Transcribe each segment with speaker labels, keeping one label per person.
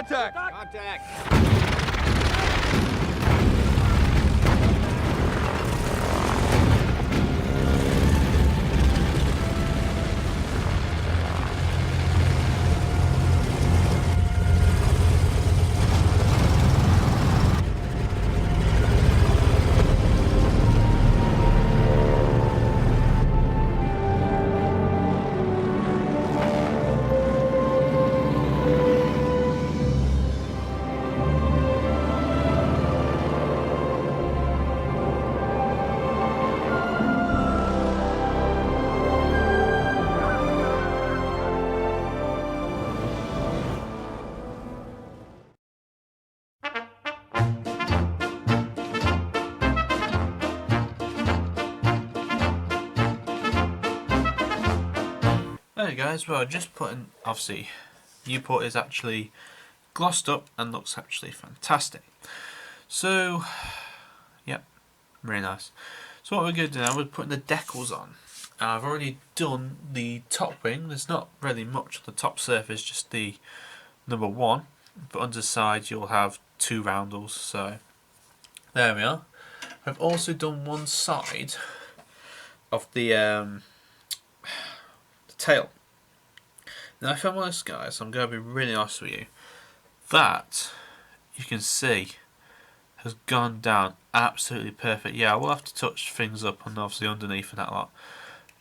Speaker 1: Contact!
Speaker 2: Contact!
Speaker 3: Hey guys, well just putting, obviously Nieuport is actually glossed up and looks actually fantastic. So, yep, really nice. So what we're going to do now, we're putting the decals on. I've already done the top wing, there's not really much on the top surface, just the number 1, but underside you'll have 2 roundels, so there we are. I've also done one side of the tail. Now if I'm honest guys, I'm going to be really honest with you, that you can see has gone down absolutely perfect. Yeah, I will have to touch things up and obviously underneath and that lot,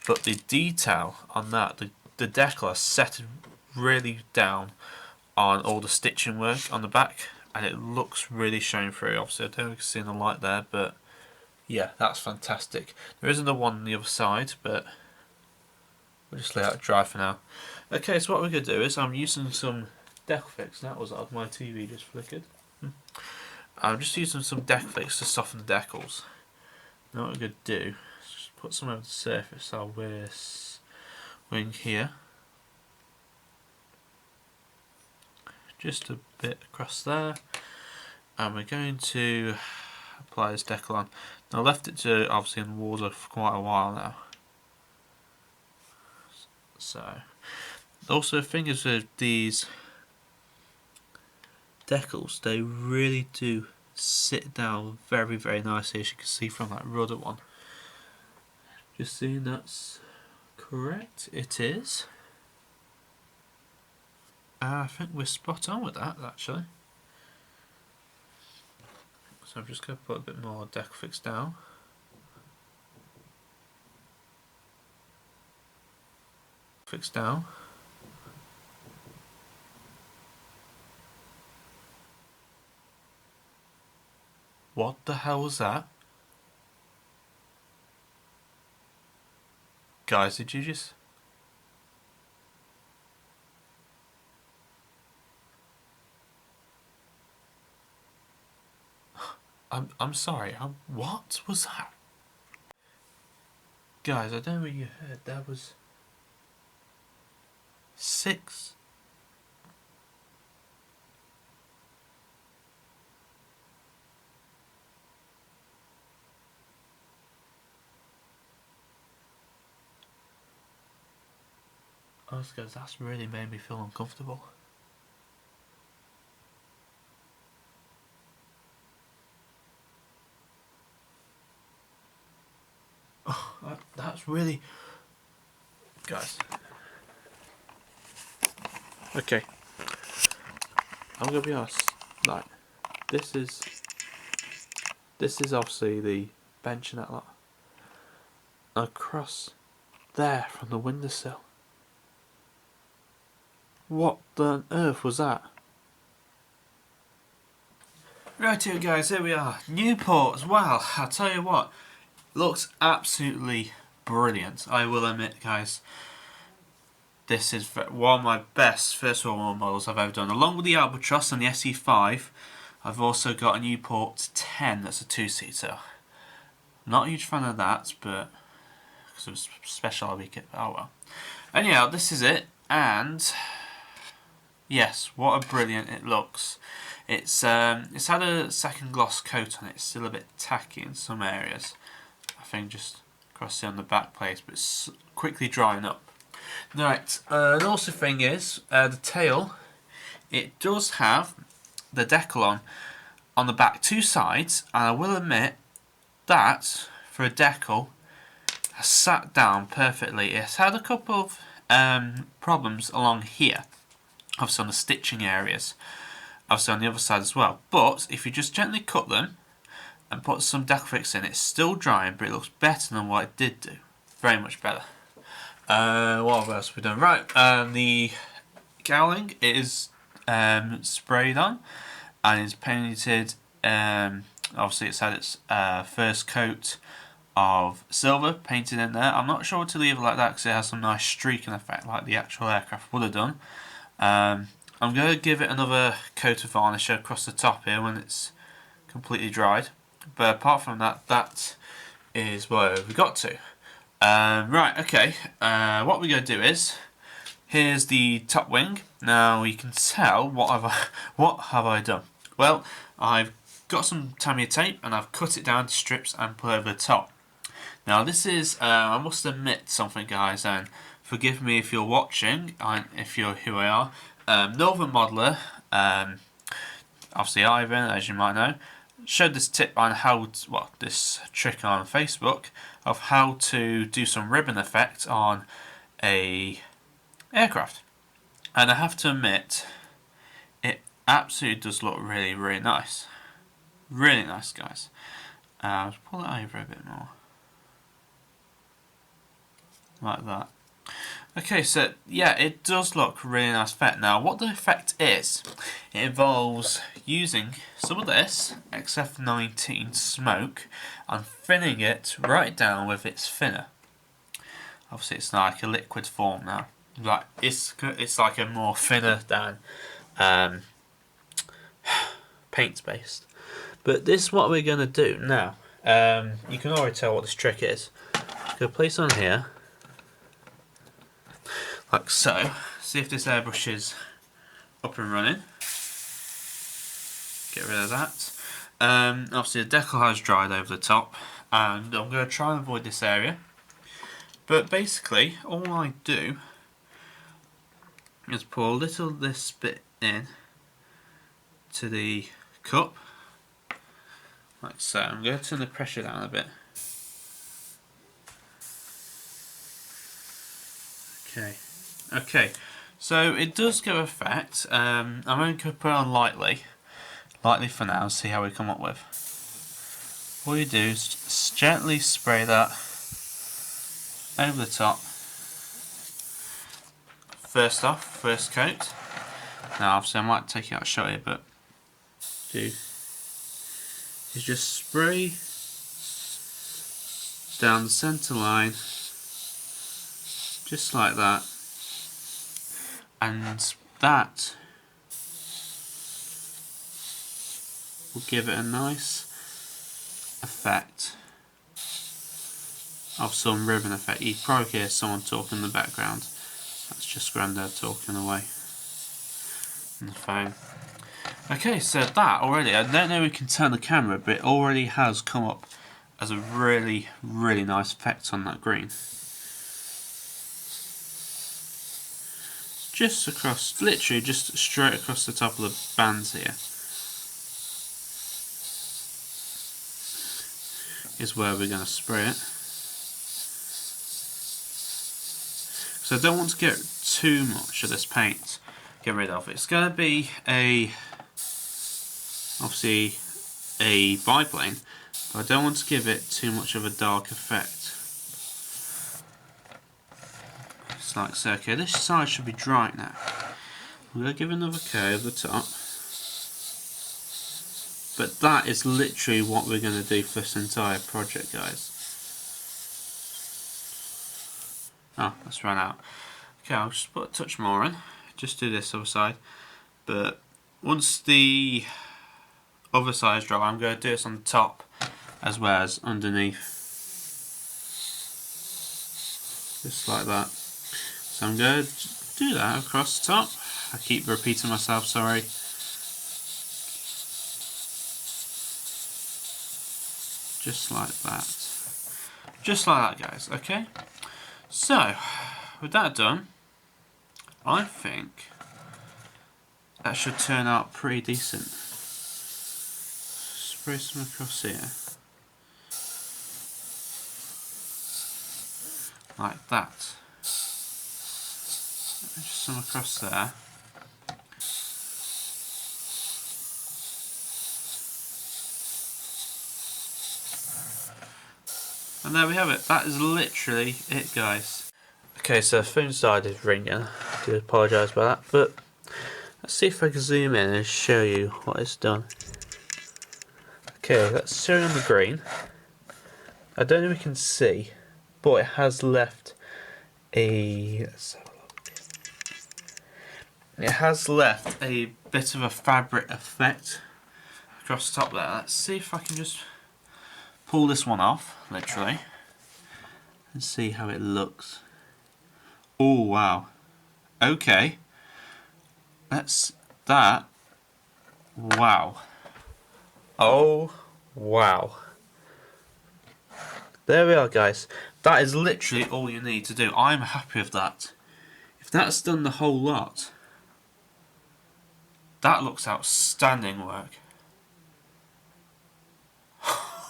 Speaker 3: but the detail on that, the decal is set really down on all the stitching work on the back, and it looks really showing through. Obviously I don't know if you can see in the light there, but yeah, that's fantastic. There isn't the one on the other side, but we'll just let it dry for now. Okay, so what we're going to do is I'm using some decal fix. That was odd, my TV just flickered. I'm just using some decal fix to soften the decals. Now what we're going to do is just put some over the surface of this wing here. Just a bit across there. And we're going to apply this decal on. Now I left it to obviously in water for quite a while now. So, also the thing is with these decals, they really do sit down very, very nicely, as you can see from that rudder one. Just seeing that's correct, it is. I think we're spot on with that actually. So I'm just going to put a bit more decal fix down. Fix down. What the hell was that? Guys, did you just... I'm sorry, what was that? Guys, I don't know what you heard, that was 6. Honestly guys, that's really made me feel uncomfortable. Oh, that's really... Guys. Okay. I'm gonna be honest. Like, this is obviously the bench and that lot. Across there from the windowsill. What on earth was that? Right here guys, here we are. Nieuport as well. I'll tell you what, looks absolutely brilliant. I will admit guys, this is one of my best first world models I've ever done. Along with the Albatross and the SE5, I've also got a Nieuport 10 that's a 2-seater. Not a huge fan of that, but because it was special hobby kit, but oh well. Anyhow, this is it, and yes, what a brilliant it looks. It's had a second gloss coat on it. It's still a bit tacky in some areas. I think just across here on the back place, but it's quickly drying up. Right, and also thing is, the tail it does have the decal on the back two sides, and I will admit that for a decal has sat down perfectly. It's had a couple of problems along here, obviously on the stitching areas, obviously on the other side as well, but if you just gently cut them and put some decal fix in, it's still drying, but it looks better than what it did do. Very much better. What else have we done? Right, the cowling is sprayed on and is painted. Obviously it's had its first coat of silver painted in there. I'm not sure to leave it like that because it has some nice streaking effect like the actual aircraft would have done. I'm going to give it another coat of varnish across the top here when it's completely dried. But apart from that, that is where we got to. Right, okay. What we're going to do is, here's the top wing. Now you can tell what have I done. Well, I've got some Tamiya tape and I've cut it down to strips and put over the top. Now this is, I must admit something, guys, and forgive me if you're watching, if you're who I are. Northern Modeler, obviously Ivan, as you might know, showed this tip on how to, well, this trick on Facebook of how to do some ribbon effect on a aircraft, and I have to admit it absolutely does look really, really nice. Really nice, guys. I'll pull it over a bit more like that. Okay, so yeah, it does look really nice effect. Now what the effect is, it involves using some of this XF19 smoke and thinning it right down with its thinner. Obviously it's like a liquid form now. Like it's like a more thinner than paint based. But this is what we're going to do now. You can already tell what this trick is. I'm going to place on here like so. See if this airbrush is up and running. Get rid of that. Obviously the decal has dried over the top, and I'm going to try and avoid this area. But basically, all I do is pour a little of this bit in to the cup, like so. I'm going to turn the pressure down a bit. Okay, so it does give effect. I'm only going to put it on lightly for now, and see how we come up with. All you do is just gently spray that over the top. First off, first coat. Now obviously I might take it out of shot here, but do is just spray down the centre line, just like that, and that will give it a nice effect of some ribbon effect. You probably hear someone talking in the background. That's just Grandad talking away on the phone. Okay, so that already, I don't know if we can turn the camera, but it already has come up as a really, really nice effect on that green. Just across, literally just straight across the top of the bands here is where we're going to spray it. So I don't want to get too much of this paint, get rid of. It's going to be obviously a biplane, but I don't want to give it too much of a dark effect. It's like so. Okay, this side should be dry now. I'm going to give another coat over the top. But that is literally what we're going to do for this entire project, guys. Oh, that's run out. Okay, I'll just put a touch more in. Just do this other side. But once the other side is dry, I'm going to do this on the top as well as underneath. Just like that. So I'm going to do that across the top. I keep repeating myself, sorry. Just like that. Just like that, guys, okay? So, with that done, I think that should turn out pretty decent. Spray some across here. Like that. Just some across there. And there we have it. That is literally it, guys. Okay, so the phone started ringing. I do apologise about that, but let's see if I can zoom in and show you what it's done. Okay, that's showing on the green. I don't know if we can see, but it has left a... let's have a look. It has left a bit of a fabric effect across the top there. Let's see if I can just pull this one off, literally, and see how it looks. Oh wow. Okay. That's that. Wow. Oh wow. There we are, guys. That is literally all you need to do. I'm happy with that. If that's done the whole lot, that looks outstanding work.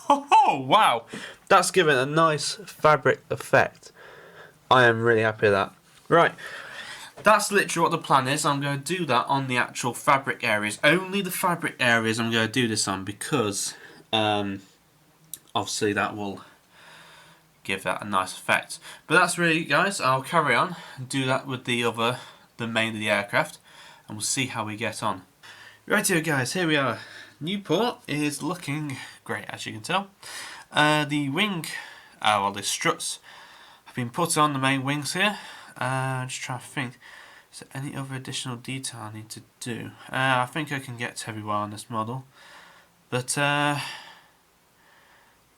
Speaker 3: Oh wow. That's given a nice fabric effect. I am really happy with that. Right. That's literally what the plan is. I'm going to do that on the actual fabric areas. Only the fabric areas I'm going to do this on, because obviously that will give that a nice effect. But that's really, guys, I'll carry on and do that with the main of the aircraft, and we'll see how we get on. Right here, guys, here we are. Nieuport is looking great, as you can tell. The wing, well, the struts have been put on the main wings here. Just trying to think, is there any other additional detail I need to do? I think I can get to everywhere on this model, but yeah,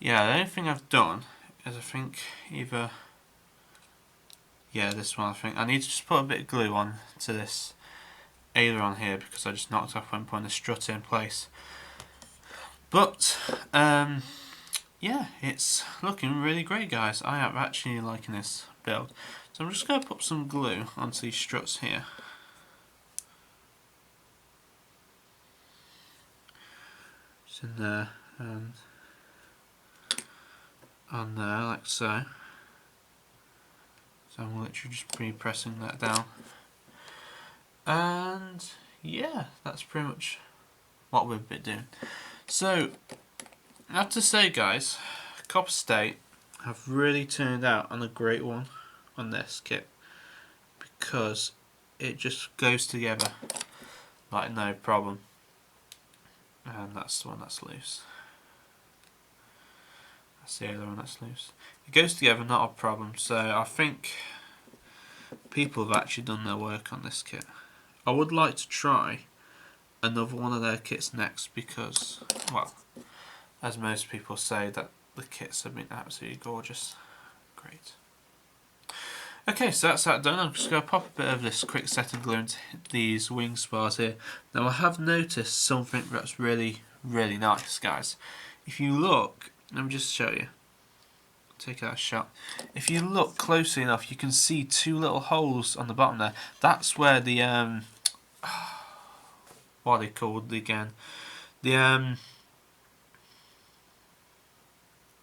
Speaker 3: the only thing I've done is I think either, yeah, this one. I think I need to just put a bit of glue on to this aileron here, because I just knocked off when putting the strut in place. But yeah, it's looking really great, guys. I am actually liking this build. So I'm just going to put some glue onto these struts here. Just in there and on there, like so. So I'm literally just pre-pressing that down. And yeah, that's pretty much what we've been doing. So I have to say, guys, CopperState have really turned out on a great one on this kit, because it just goes together like no problem. And that's the one that's loose. That's the other one that's loose. It goes together, not a problem. So I think people have actually done their work on this kit. I would like to try another one of their kits next, because, well, as most people say, that the kits have been absolutely gorgeous. Great. Okay, so that's that done. I'm just going to pop a bit of this quick setting glue into these wing spars here. Now I have noticed something that's really, really nice, guys. If you look, let me just show you. Take that shot. If you look closely enough, you can see two little holes on the bottom there. That's where the what are they called again? The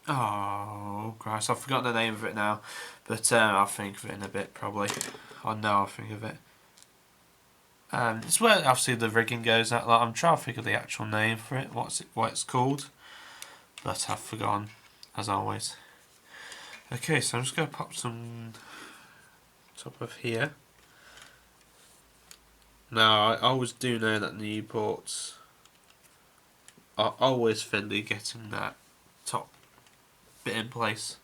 Speaker 3: oh Christ, I've forgotten the name of it now, but I'll think of it in a bit probably. Or no, I'll think of it. It's where obviously the rigging goes out. Like, I'm trying to think of the actual name for it. What it's called, but I've forgotten, as always. Okay, so I'm just going to pop some top of here. Now, I always do know that the Nieuports are always fiddly getting that top bit in place.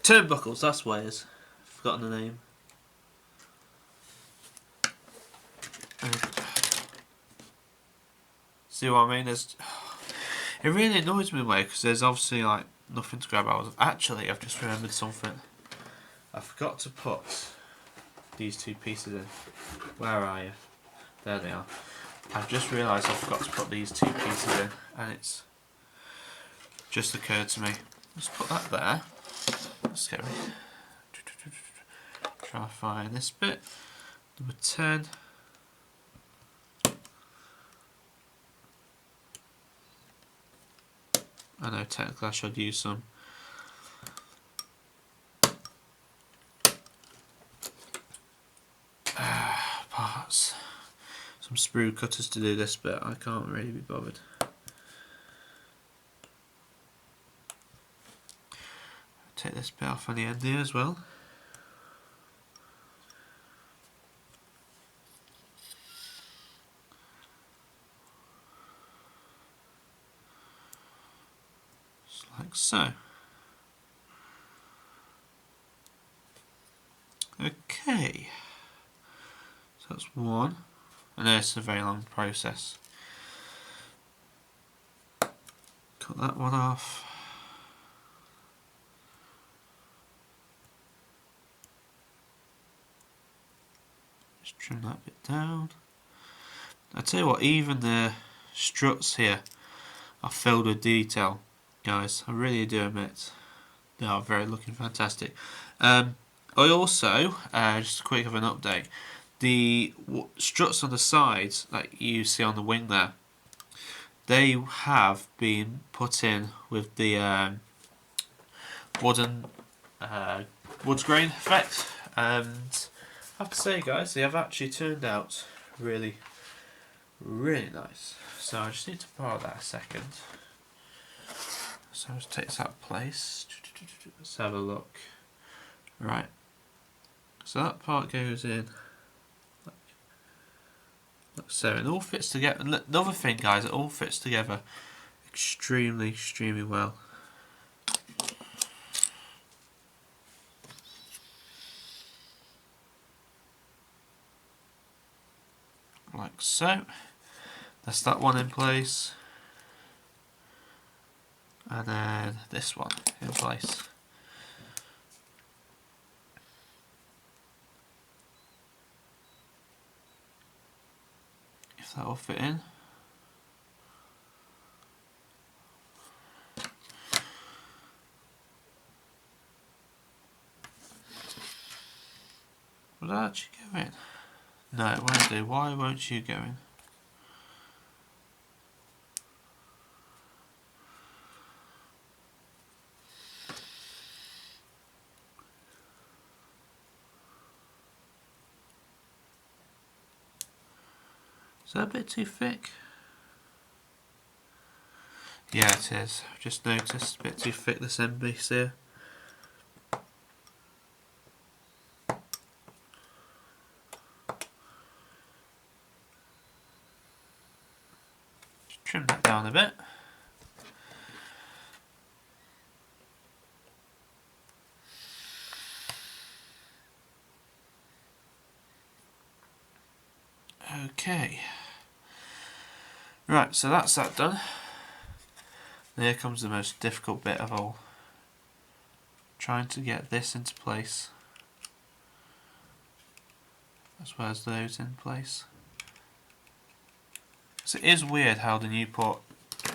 Speaker 3: Turnbuckles, that's what it is. Forgotten the name. See what I mean? It really annoys me in a way, because there's obviously like nothing to grab out of. Actually, I've just remembered something. I forgot to put these two pieces in. Where are you? There they are. I've just realised I forgot to put these two pieces in, and it's just occurred to me. Let's put that there. Let's get rid. Try to find this bit. Number 10. I know technically I should use some parts, some sprue cutters to do this, but I can't really be bothered. Take this bit off on the end here as well. Just like so. Okay, so that's one, and it's a very long process. Cut that one off. Just trim that bit down. I tell you what, even the struts here are filled with detail, guys. I really do admit they are very looking fantastic. I also, just a quick of an update, the struts on the sides that you see on the wing there, they have been put in with the wooden wood grain effect, and I have to say, guys, they have actually turned out really, really nice. So I just need to borrow that a second. So I'll just take this out of place. Let's have a look. Right. So that part goes in like so, and it all fits together. And the other thing, guys, it all fits together extremely, extremely well. Like so. That's that one in place. And then this one in place. If that will fit in. Will that actually go in? No, it won't do. Why won't you go in? Is that a bit too thick? Yeah, it is. I've just noticed a bit too thick, this end piece here. Just trim that down a bit. Okay. Right, so that's that done. And here comes the most difficult bit of all. Trying to get this into place, as well as those in place. So it is weird how the Nieuport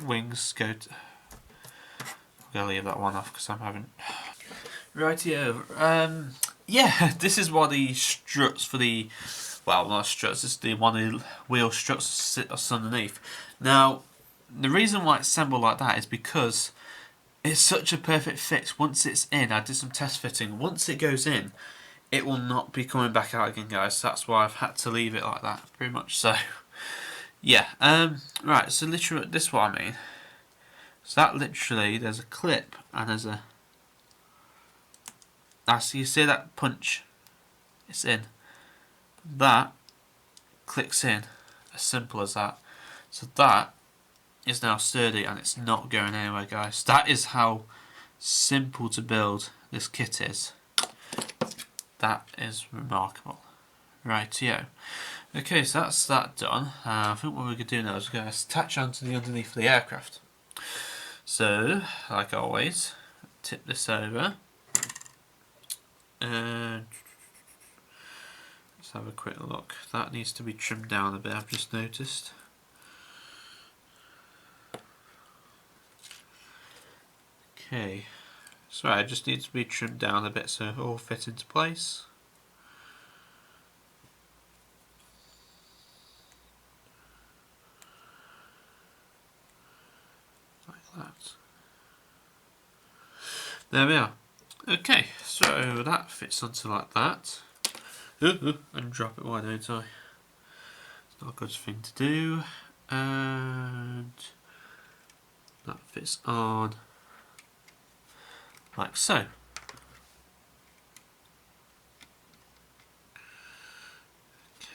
Speaker 3: wings go to... I'm going to leave that one off because I'm having... Rightio. Yeah, this is what the struts for the... Well, not struts, it's the one of the wheel struts sit underneath. Now, the reason why it's assembled like that is because it's such a perfect fit. Once it's in, I did some test fitting. Once it goes in, it will not be coming back out again, guys. That's why I've had to leave it like that, pretty much so. Yeah, right, so literally, this is what I mean. So that literally, there's a clip and there's a... So you see that punch? It's in. That clicks in, as simple as that. So that is now sturdy and it's not going anywhere, guys. That is how simple to build this kit is. That is remarkable. Rightio. Okay, so that's that done. I think what we're going to do now is we're going to attach onto the underneath of the aircraft. So, like always, tip this over. And let's have a quick look. That needs to be trimmed down a bit, I've just noticed. Okay, so it just needs to be trimmed down a bit so it all fits into place. Like that. There we are. Okay, so that fits onto like that. And drop it, why don't I? It's not a good thing to do. And that fits on like so.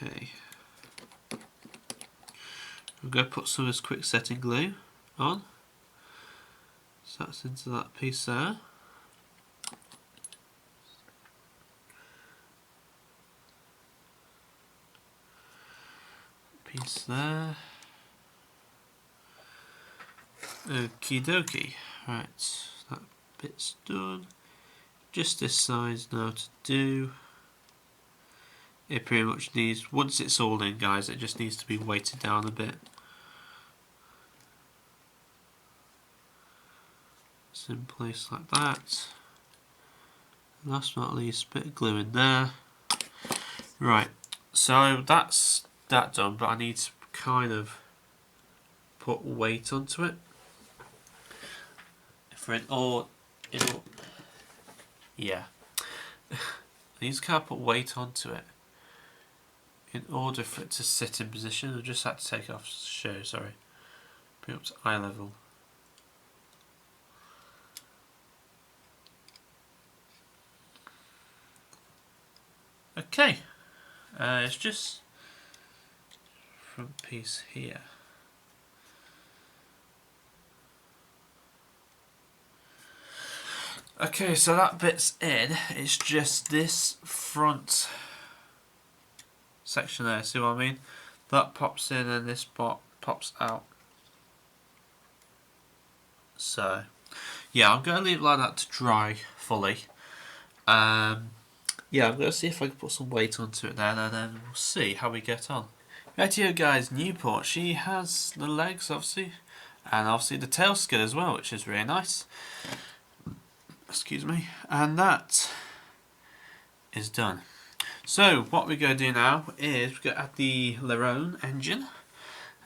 Speaker 3: Okay. I'm going to put some of this quick setting glue on. So that's into that piece there. Piece there. Okie dokie. Right, that bit's done. Just this size now to do. It pretty much needs, once it's all in guys, it just needs to be weighted down a bit. It's in place like that. Last but not least, bit of glue in there. Right, so that's that done, but I need to kind of put weight onto it. For it or yeah. I need to kind of put weight onto it in order for it to sit in position. I just had to take it off to show, sorry. Bring it up to eye level. Okay, it's just front piece here. Okay, so that bit's in. It's just this front section there. See what I mean? That pops in and this pops out. So, yeah, I'm going to leave it like that to dry fully. Yeah, I'm going to see if I can put some weight onto it then, and then we'll see how we get on. Right here, guys, Nieuport. She has the legs, obviously, and obviously the tail skid as well, which is really nice. Excuse me. And that is done. So, what we're going to do now is we're going to add the Lerone engine.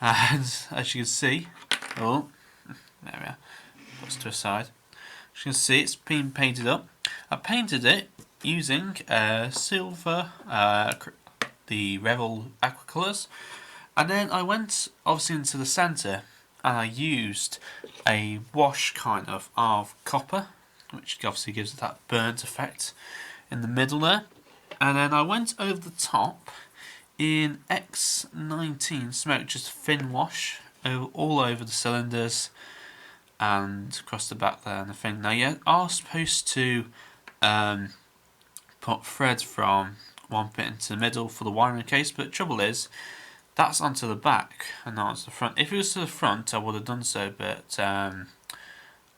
Speaker 3: And as you can see, oh, there we are. Puts to a side. As you can see, it's been painted up. I painted it using silver, the Revel aqua colours, and then I went obviously into the centre and I used a wash kind of copper, which obviously gives it that burnt effect in the middle there, and then I went over the top in X19 smoke, just a thin wash all over the cylinders and across the back there and the thing. Now you are supposed to put threads from one bit into the middle for the wiring case, but the trouble is that's onto the back and not onto the front. If it was to the front I would have done so, but I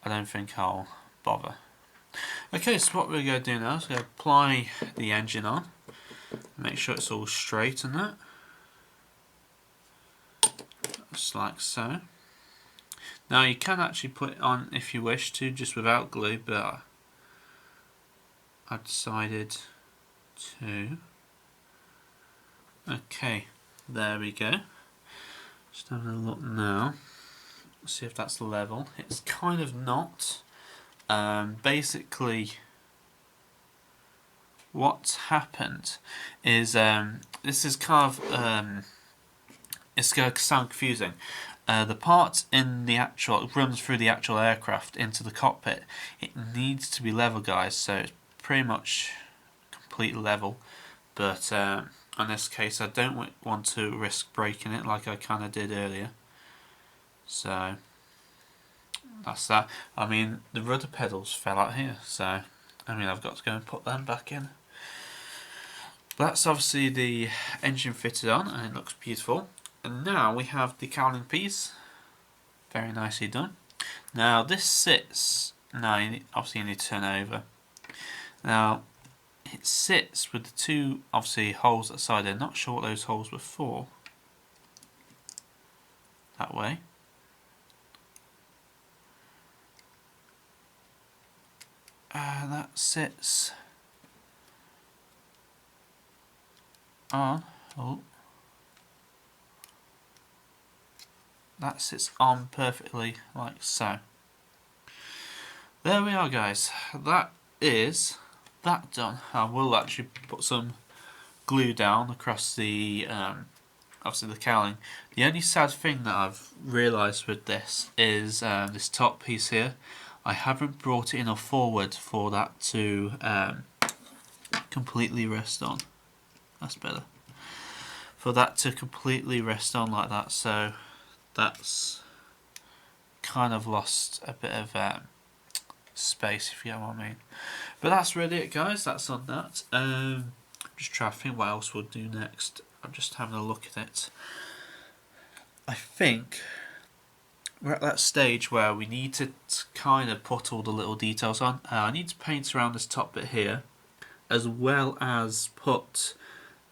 Speaker 3: don't think I'll bother. Okay, so what we're going to do now is we're going to apply the engine on, make sure it's all straight and that, just like so. Now you can actually put it on if you wish to, just without glue, but I decided to. Okay, there we go. Just having a look now, see if that's level. It's kind of not. Basically, what's happened is this is kind of it's going to sound confusing. The part in the actual, it runs through the actual aircraft into the cockpit. It needs to be level, guys, so it's pretty much complete level. But in this case, I don't want to risk breaking it like I kind of did earlier. So that's that. I mean, the rudder pedals fell out here, so I mean I've got to go and put them back in. That's obviously the engine fitted on, and it looks beautiful. And now we have the cowling piece, very nicely done. Now this sits, obviously you need to turn it over. Now it sits with the two obviously holes at the side there, not sure what those holes were for. That way. That sits on, that sits on perfectly like so. there we are, guys. That is that done. I will actually put some glue down across the obviously the cowling. The only sad thing that I've realised with this is this top piece here. I haven't brought it enough forward for that to completely rest on. That's better. For that to completely rest on like that, so that's kind of lost a bit of space, if you know what I mean. But that's really it, guys. That's on that. Just trying to think what else we'll do next. I'm just having a look at it. I think we're at that stage where we need to kind of put all the little details on. I need to paint around this top bit here, as well as put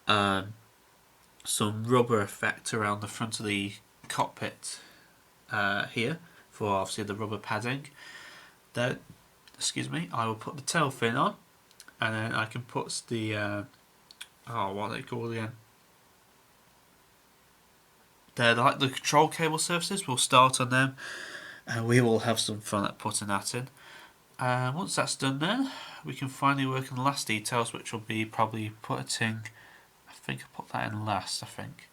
Speaker 3: some rubber effect around the front of the cockpit here, for obviously the rubber padding. Then, excuse me, I will put the tail fin on, and then I can put the what are they called again? They're like the control cable surfaces. We'll start on them, and we will have some fun at putting that in. Once that's done, then we can finally work on the last details, which will be probably putting. I think I put that in last. I think.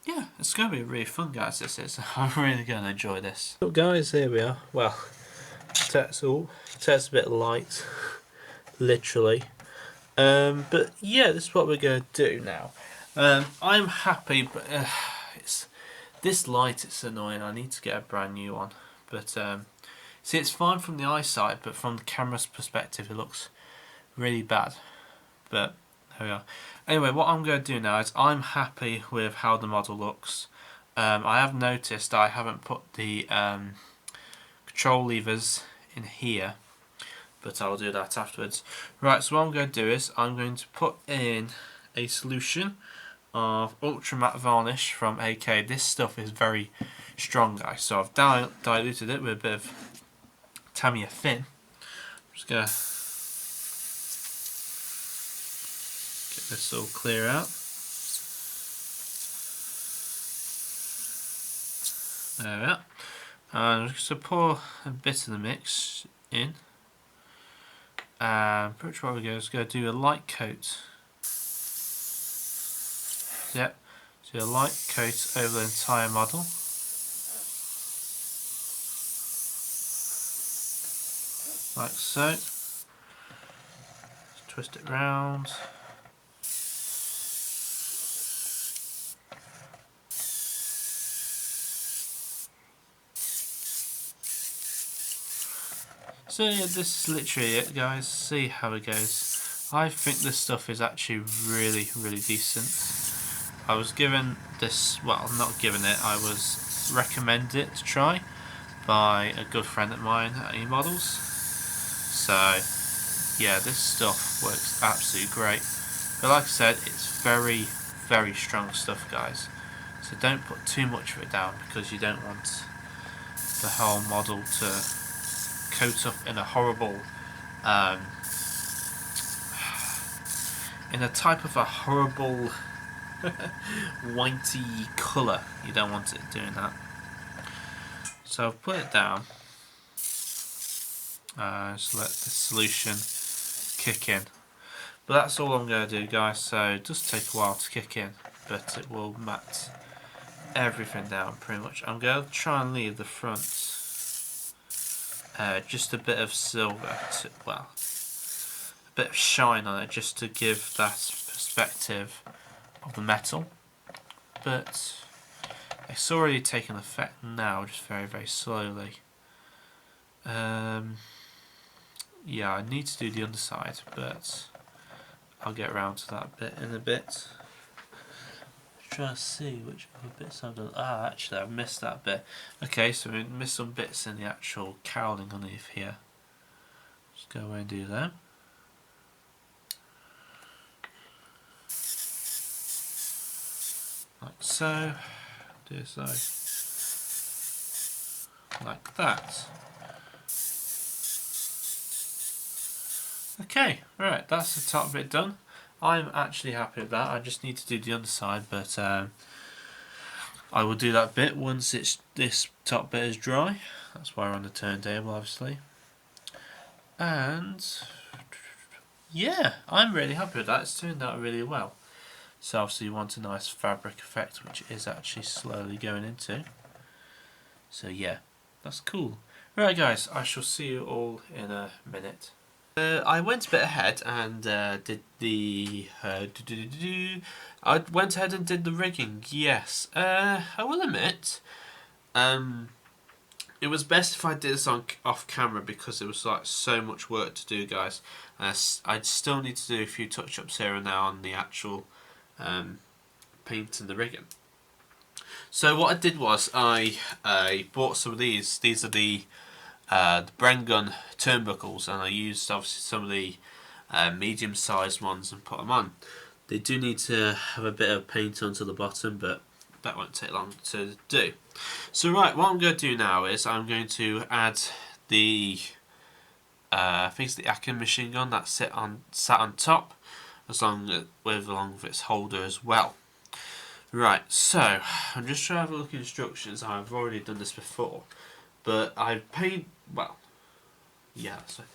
Speaker 3: Yeah, it's going to be really fun, guys. This is. I'm really going to enjoy this. So, guys, here we are. Well, text a bit light, literally. But yeah, this is what we're going to do now. I'm happy, but this light. It's annoying. I need to get a brand new one. But see, it's fine from the eyesight, but from the camera's perspective, it looks really bad. But there we are. Anyway, what I'm going to do now is I'm happy with how the model looks. I have noticed I haven't put the control levers in here, but I'll do that afterwards. Right, so what I'm going to do is I'm going to put in a solution of ultra matte varnish from AK. This stuff is very strong, guys, so I've diluted it with a bit of Tamiya Thin. I'm just going to get this all clear out. There we are. And I'm just going to pour a bit of the mix in. Pretty much what we're going to do a light coat. Yep, do a light coat over the entire model. Like so. Just twist it round. So yeah, this is literally it, guys. See how it goes. I think this stuff is actually really, really decent. I was given this, well, not given it, I was recommended it to try by a good friend of mine at eModels. So yeah, this stuff works absolutely great. But like I said, it's very, very strong stuff, guys. So don't put too much of it down, because you don't want the whole model to coat up in a horrible, in a type of a horrible whitey colour. You don't want it doing that. So I've put it down. Just let the solution kick in. But that's all I'm going to do, guys. So it does take a while to kick in, but it will matte everything down pretty much. I'm going to try and leave the front just a bit of silver, well, a bit of shine on it, just to give that perspective of the metal. But it's already taken effect now, just very, very slowly. Yeah, I need to do the underside, but I'll get around to that bit in a bit. Try to see which other bits I've done. Ah, actually, I've missed that bit. Okay, so we missed some bits in the actual cowling underneath here. Just go away and do them. Like so. Do so. Like that. Okay, right, that's the top bit done. I'm actually happy with that. I just need to do the underside, but I will do that bit once this top bit is dry. That's why we're on the turntable, obviously. And yeah, I'm really happy with that. It's turned out really well. So obviously you want a nice fabric effect, which it is actually slowly going into. So yeah, that's cool. Right guys, I shall see you all in a minute. I went a bit ahead and did the... I went ahead and did the rigging, yes. I will admit, it was best if I did this off camera because it was like so much work to do, guys. I'd still need to do a few touch-ups here and there on the actual paint and the rigging. So what I did was I bought some of these. These are the Bren Gun turnbuckles, and I used obviously some of the medium-sized ones and put them on. They do need to have a bit of paint onto the bottom, but that won't take long to do. So right, what I'm going to do now is I'm going to add the I think it's the Akin machine gun that sat on top, along with its holder as well. Right, so I'm just trying to have a look at instructions. I've already done this before, but I've paid, well, yeah, that's it.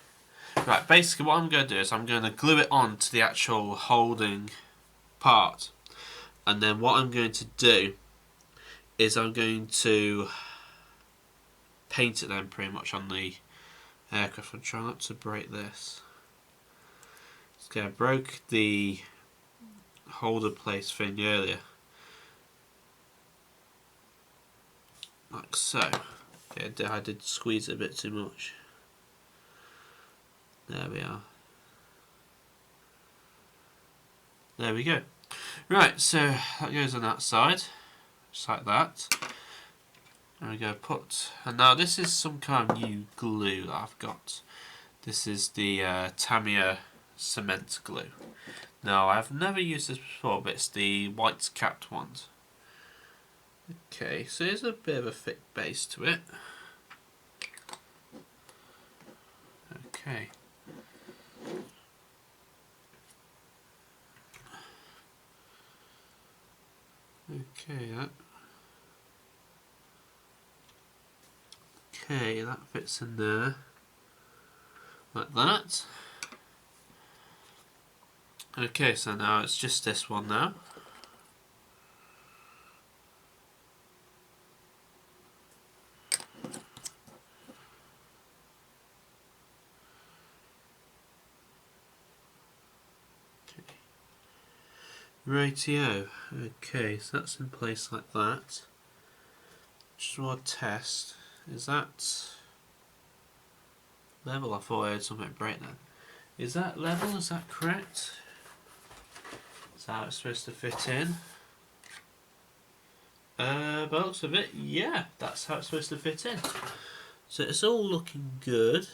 Speaker 3: Right, basically what I'm going to do is I'm going to glue it on to the actual holding part, and then what I'm going to do is I'm going to paint it then pretty much on the aircraft. I'm trying not to break this. Okay, I broke the holder place thing earlier. Like so. Okay, I did squeeze it a bit too much. There we are. There we go. Right, so that goes on that side. Just like that. There we go, and now this is some kind of new glue that I've got. This is the Tamiya cement glue. Now, I've never used this before, but it's the white capped ones. Okay, so there's a bit of a thick base to it. Okay. Okay, that fits in there like that. Okay, so now it's just this one now. Rightio. Okay, so that's in place like that. Just want to test. Is that level? I thought I heard something break then. Is that level? Is that correct? Is that how it's supposed to fit in? By the looks of it, yeah, that's how it's supposed to fit in. So it's all looking good.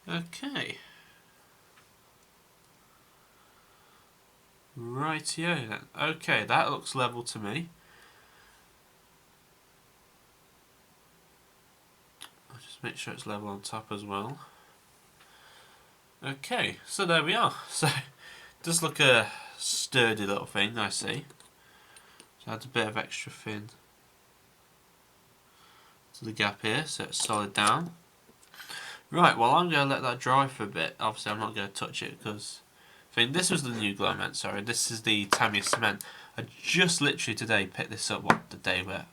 Speaker 3: Okay. Rightio then. Okay, that looks level to me. I'll just make sure it's level on top as well. Okay, so there we are. So it does look a sturdy little thing, I see. So adds a bit of extra fin to the gap here, so it's solid down. Right, well I'm going to let that dry for a bit. Obviously I'm not going to touch it because this was the new glue I meant, sorry. This is the Tamiya cement. I just literally today picked this up, the day we're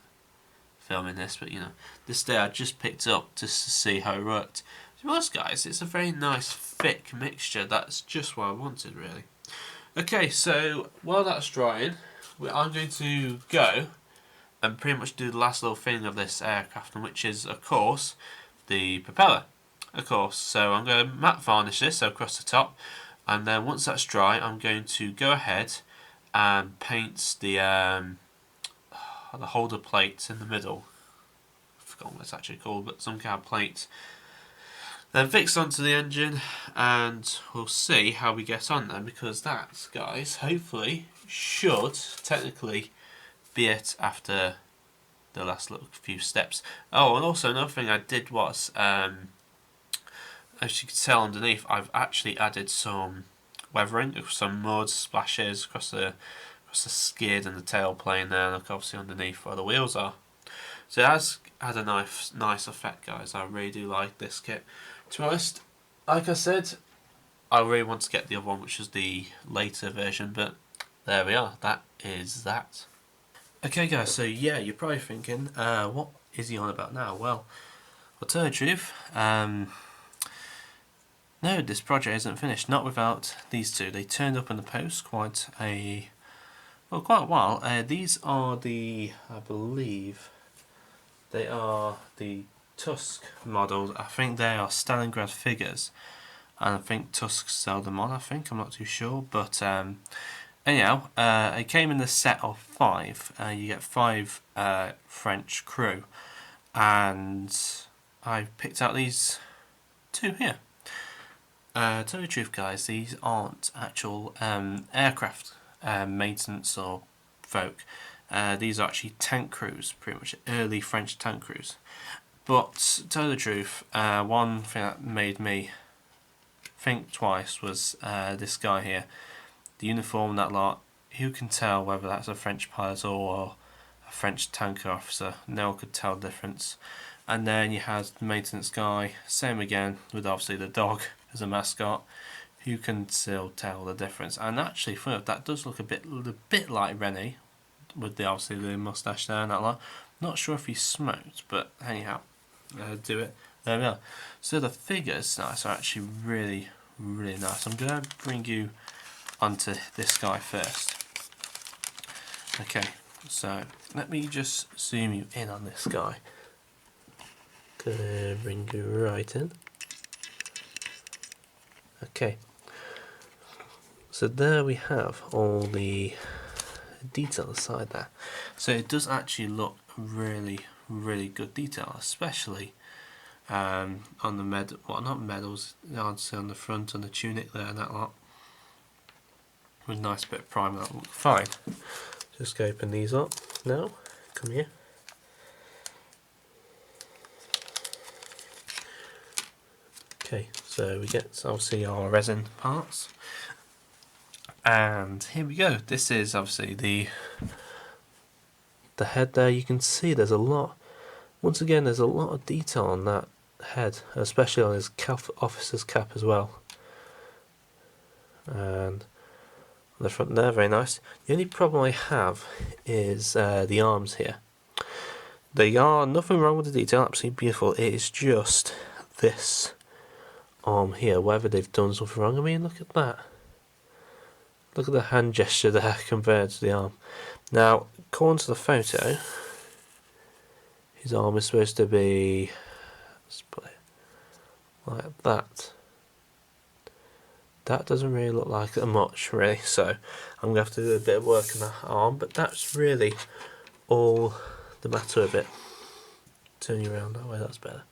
Speaker 3: filming this, but you know, this day I just picked it up just to see how it worked. To be honest guys, it's a very nice thick mixture. That's just what I wanted really. Okay, so while that's drying, I'm going to go and pretty much do the last little thing of this aircraft, which is of course the propeller. Of course, so I'm going to matte varnish this across the top. And then once that's dry, I'm going to go ahead and paint the holder plates in the middle. I forgot what it's actually called, but some kind of plate. Then fix onto the engine, and we'll see how we get on then, because that, guys, hopefully should technically be it after the last little few steps. Oh, and also another thing I did was, as you can tell underneath, I've actually added some weathering, some mud splashes across the just a skid and the tail plane there, look obviously underneath where the wheels are. So it has had a nice effect, guys. I really do like this kit. To be honest, like I said, I really want to get the other one, which is the later version, but there we are, that is that. Okay guys, so yeah, you're probably thinking, what is he on about now? Well, I'll tell you the truth, no, this project isn't finished, not without these two. They turned up in the post quite a while. These are I believe, they are the Tusk models. I think they are Stalingrad figures, and I think Tusk sell them on, I'm not too sure, but anyhow, it came in the set of 5. You get 5 French crew, and I picked out these 2 here. To tell you the truth, guys, these aren't actual aircraft maintenance or folk. These are actually tank crews, pretty much early French tank crews. But to tell you the truth, one thing that made me think twice was this guy here. The uniform, that lot, who can tell whether that's a French pilot or a French tanker officer? No one could tell the difference. And then you had the maintenance guy, same again, with obviously the dog as a mascot. Who can still tell the difference? And actually, funny enough, that does look a bit like Rennie, with obviously the moustache there and that lot. Not sure if he smoked, but anyhow, do it. There we are. So the figures are actually really nice. I'm going to bring you onto this guy first. Okay, so let me just zoom you in on this guy. Gonna bring you right in. Okay, so there we have all the detail aside there. So it does actually look really good detail, especially on the not medals, obviously on the front and the tunic there and that lot. With a nice bit of primer, that will look fine. Just open these up now. Come here. Okay, so we get obviously our resin parts, and here we go. This is obviously the head there. You can see there's a lot. Once again, there's a lot of detail on that head, especially on his officer's cap as well. And on the front there, very nice. The only problem I have is the arms here. They are nothing wrong with the detail, absolutely beautiful. It is just this arm here, whether they've done something wrong. I mean, look at that. Look at the hand gesture there compared to the arm. Now, according to the photo, his arm is supposed to be, let's put it like that. That doesn't really look like much, really, so I'm going to have to do a bit of work on that arm, but that's really all the matter of it. Turn you around that way, that's better.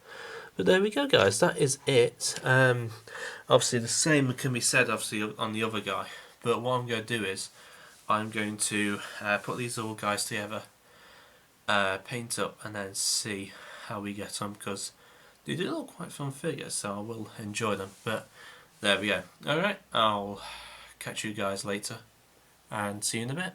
Speaker 3: But there we go, guys, that is it. Obviously the same can be said obviously on the other guy, but what I'm going to do is I'm going to put these all guys together, paint up, and then see how we get on, because they do look quite fun figures, so I will enjoy them. But there we go. Alright, I'll catch you guys later and see you in a bit.